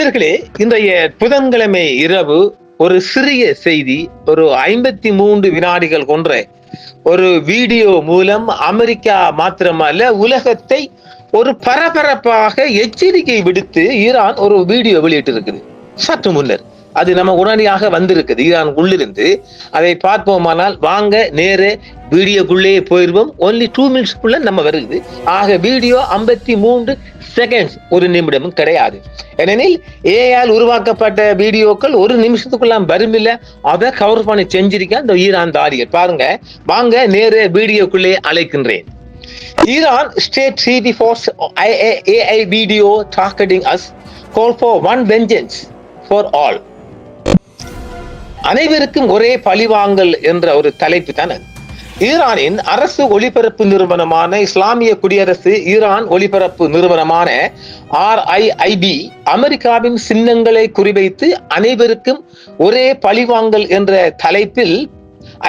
அமீர்களே, இன்றைய புதன்கிழமை இரவு ஒரு சிறிய செய்தி, ஒரு 53 வினாடிகள் கொன்ற ஒரு வீடியோ மூலம் அமெரிக்கா மாத்திரமல்ல உலகத்தை ஒரு பரபரப்பாக எச்சரிக்கை விடுத்து ஈரான் ஒரு வீடியோ வெளியிட்டிருக்குது சற்று முன்னர். அது நம்ம உடனடியாக வந்திருக்குது ஈரான் உள்ளிருந்து. அதை பார்ப்போமானால் வாங்க நேர வீடியோக்குள்ளே போயிருவோம். ஒன்லி 2 மினிட்ஸ்க்குள்ள நம்ம வருது. ஆக வீடியோ 53 செகண்ட்ஸ், ஒரு நிமிடமும் கிடையாது. ஏனெனில் ஏஆல் உருவாக்கப்பட்ட வீடியோக்கள் ஒரு நிமிஷத்துக்குள்ள வருமில்ல, அதை கவர் பண்ணி செஞ்சிருக்க இந்த ஈரான் தாடிகள். பாருங்க, வாங்க நேர வீடியோக்குள்ளே அழைக்கின்றேன். Iran State Treaty Force AI video targeting us call for one vengeance for all. அனைவருக்கும் ஒரே பழிவாங்கல் என்ற ஒரு தலைப்பு தான் அது. ஈரானின் அரசு ஒளிபரப்பு நிறுவனமான இஸ்லாமிய குடியரசு ஈரான் ஒளிபரப்பு நிறுவனமான RIIB அமெரிக்காவின் சின்னங்களை குறிவைத்து அனைவருக்கும் ஒரே பழிவாங்கல் என்ற தலைப்பில்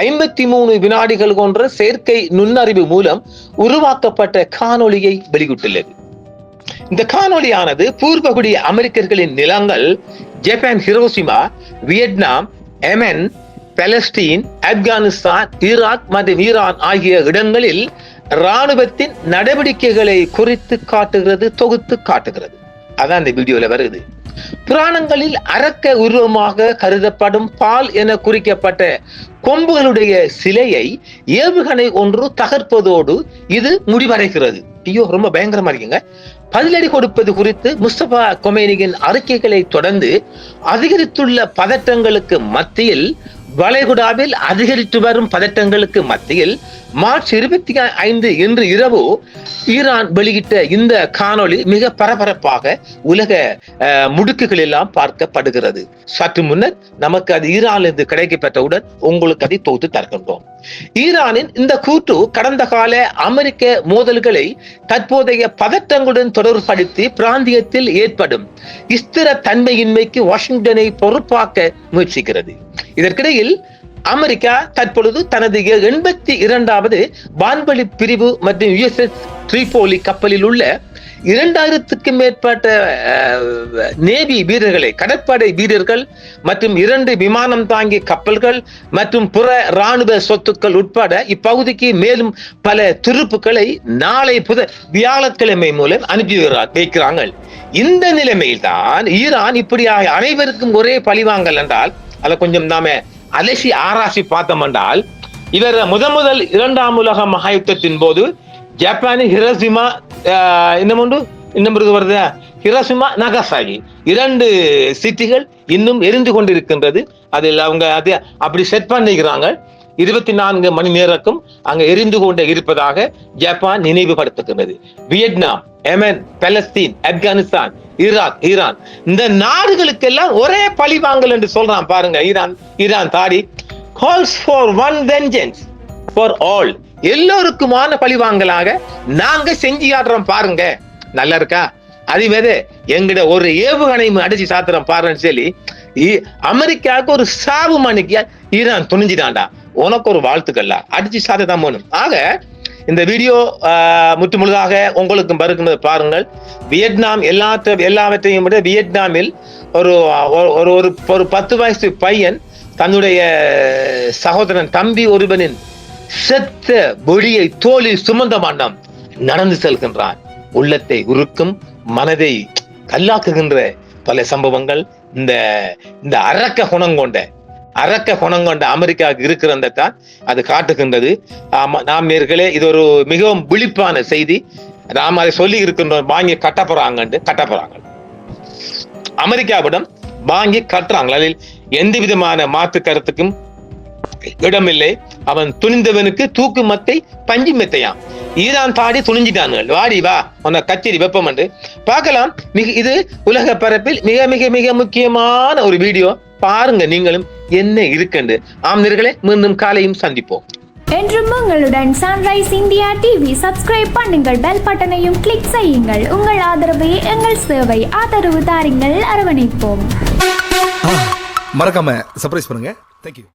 53 வினாடிகள் கொன்ற செயற்கை நுண்ணறிவு மூலம் உருவாக்கப்பட்ட காணொளியை வெளியிட்டுள்ளது. இந்த காணொளியானது பூர்வகுடி அமெரிக்கர்களின் நிலங்கள் Japan Hiroshima, Vietnam, Yemen, Palestine, Afghanistan, Iraq மற்றும் ஈரான் ஆகிய இடங்களில் இராணுவத்தின் நடவடிக்கைகளை குறித்து காட்டுகிறது, தொகுத்து காட்டுகிறது. அதான் இந்த வீடியோல வருது. புராணங்களில் அரக்க உருவமாக கருதப்படும் பால் என குறிக்கப்பட்ட கொம்புகளுடைய சிலையை ஏவுகணை ஒன்று தகர்ப்பதோடு இது முடிவடைகிறது. ஐயோ, ரொம்ப பயங்கரமா இருக்குங்க. பதிலடி கொடுப்பது குறித்து முஸ்தபா கொமேனியின் அறிக்கைகளை தொடர்ந்து அதிகரித்துள்ள பதட்டங்களுக்கு மத்தியில், வளைகுடாவில் அதிகரித்து வரும் பதட்டங்களுக்கு மத்தியில் மார்ச் 25 இன்று இரவு ஈரான் வெளியிட்ட இந்த காணொளி மிக பரபரப்பாக உலக முடுக்குகள் எல்லாம் பார்க்கப்படுகிறது. சற்று முன்னர் நமக்கு அது ஈரானிலிருந்து கிடைக்கப்பட்டவுடன் உங்களுக்கு அதை தொகுத்து தருகின்றோம். ஈரானின் இந்த கூற்று கடந்த கால அமெரிக்க மோதல்களை தற்போதைய பதட்டங்களுடன் தொடர்படுத்தி பிராந்தியத்தில் ஏற்படும் ஸ்திர தன்மையின்மைக்கு வாஷிங்டனை பொறுப்பாக்க முயற்சிக்கிறது. இதற்கிடையில் அமெரிக்கா தற்பொழுது தனது 82வது வான்வழி பிரிவு மற்றும் USS ட்ரிபோலி கப்பலில் உள்ள 2000க்கும் மேற்பட்ட நேவி வீரர்களை, கடற்படை வீரர்கள் மற்றும் 2 விமானம் தாங்கி கப்பல்கள் மற்றும் புற இராணுவ சொத்துக்கள் உட்பட இப்பகுதிக்கு மேலும் பல துருப்புக்களை நாளை வியாழக்கிழமை மூலம் அனுப்பி வைக்கிறாங்க. இந்த நிலைமையில் தான் ஈரான் இப்படியாக அனைவருக்கும் ஒரே பழிவாங்கல் என்றால் அதை கொஞ்சம் நாம அலசி ஆராய்ச்சி பார்த்தோம் என்றால், இவர் முதல் 2ஆம் உலக மகாயுத்தத்தின் போது ஜப்பானின் ஹிரோஷிமா இன்னும் வருது ஹிரோஷிமா, நகாசாகி 2 சிட்டிகள் இன்னும் எரிந்து கொண்டிருக்கின்றது. அதில் அவங்க அது அப்படி செட் பண்ணிக்கிறாங்க. 24 மணி நேரக்கும் அங்க எரிந்து கொண்டே இருப்பதாக ஜப்பான் நினைவுபடுத்துகிறது. Vietnam, Yemen, Palestine, Afghanistan, Iran இந்த நாடுகளுக்கெல்லாம் ஒரே பழிவாங்கல் என்று சொல்றான். பாருங்க, ஈரான் தாடி calls for one vengeance for all. எல்லோருக்குமான பழிவாங்கலாக நாங்க செஞ்சு காட்டுறோம் பாருங்க. நல்லா இருக்கா? அதுவே எங்கிட்ட ஒரு ஏவுகணை அடிச்சு சாத்துறோம் பாருன்னு சொல்லி அமெரிக்காவுக்கு ஒரு சாவு மணிக்கு ஈரான் துணிஞ்சிட்டான்டா. உனக்கு ஒரு வாழ்த்துக்கள்ல அடிச்சு சாத்ததான் போகணும். ஆக இந்த வீடியோ முற்று முழுதாக உங்களுக்கு வருகின்றது பாருங்கள். வியட்நாம் எல்லாவற்றையும் விட வியட்நாமில் ஒரு 10 வயசு பையன் தன்னுடைய சகோதரன் தம்பி ஒருவனின் செத்த பொடியை தோளில் சுமந்த வண்ணம் நடந்து செல்கின்றான். உள்ளத்தை உருக்கும், மனதை கல்லாக்குகின்ற பல சம்பவங்கள் இந்த அரக்க குணம் கொண்ட அமெரிக்காவுக்கு இருக்கிறத தான் அது காட்டுகின்றது. நாம் நேர்களே, இது ஒரு மிகவும் விழிப்பான செய்தி. நாம் அதை சொல்லி இருக்கின்றோம். வாங்கி கட்டப்போறாங்க அமெரிக்காவிடம் வாங்கி கட்டுறாங்க. அதில் எந்த விதமான மாற்று கருத்துக்கும் இடமில்லை. அவன் துணிந்தவனுக்கு தூக்கு மத்தை பஞ்சு மெத்தையாம். ஈரான் தாடி துணிஞ்சிட்டானுங்கள். வாடி வா, உன்னை கச்சேரி வெப்பம் என்று பார்க்கலாம். இது உலக பரப்பில் மிக மிக மிக முக்கியமான ஒரு வீடியோ. பாருங்க நீங்களும் என்ன இருக்குண்டு. ஆம்னர்களே, மீண்டும் காலையும் சந்திப்போம். என்றும் உங்களுடன் சன்ரைஸ் இந்தியா டிவி சப்ஸ்கிரைப் பண்ணுங்கள், பெல் பட்டனையும் கிளிக் செய்யுங்கள். உங்கள் ஆதரவே எங்கள் சேவை. ஆதரவு தாருங்கள், அரவணைப்போம். மறக்காம சர்ப்ரைஸ் பண்ணுங்க. தேங்க்யூ.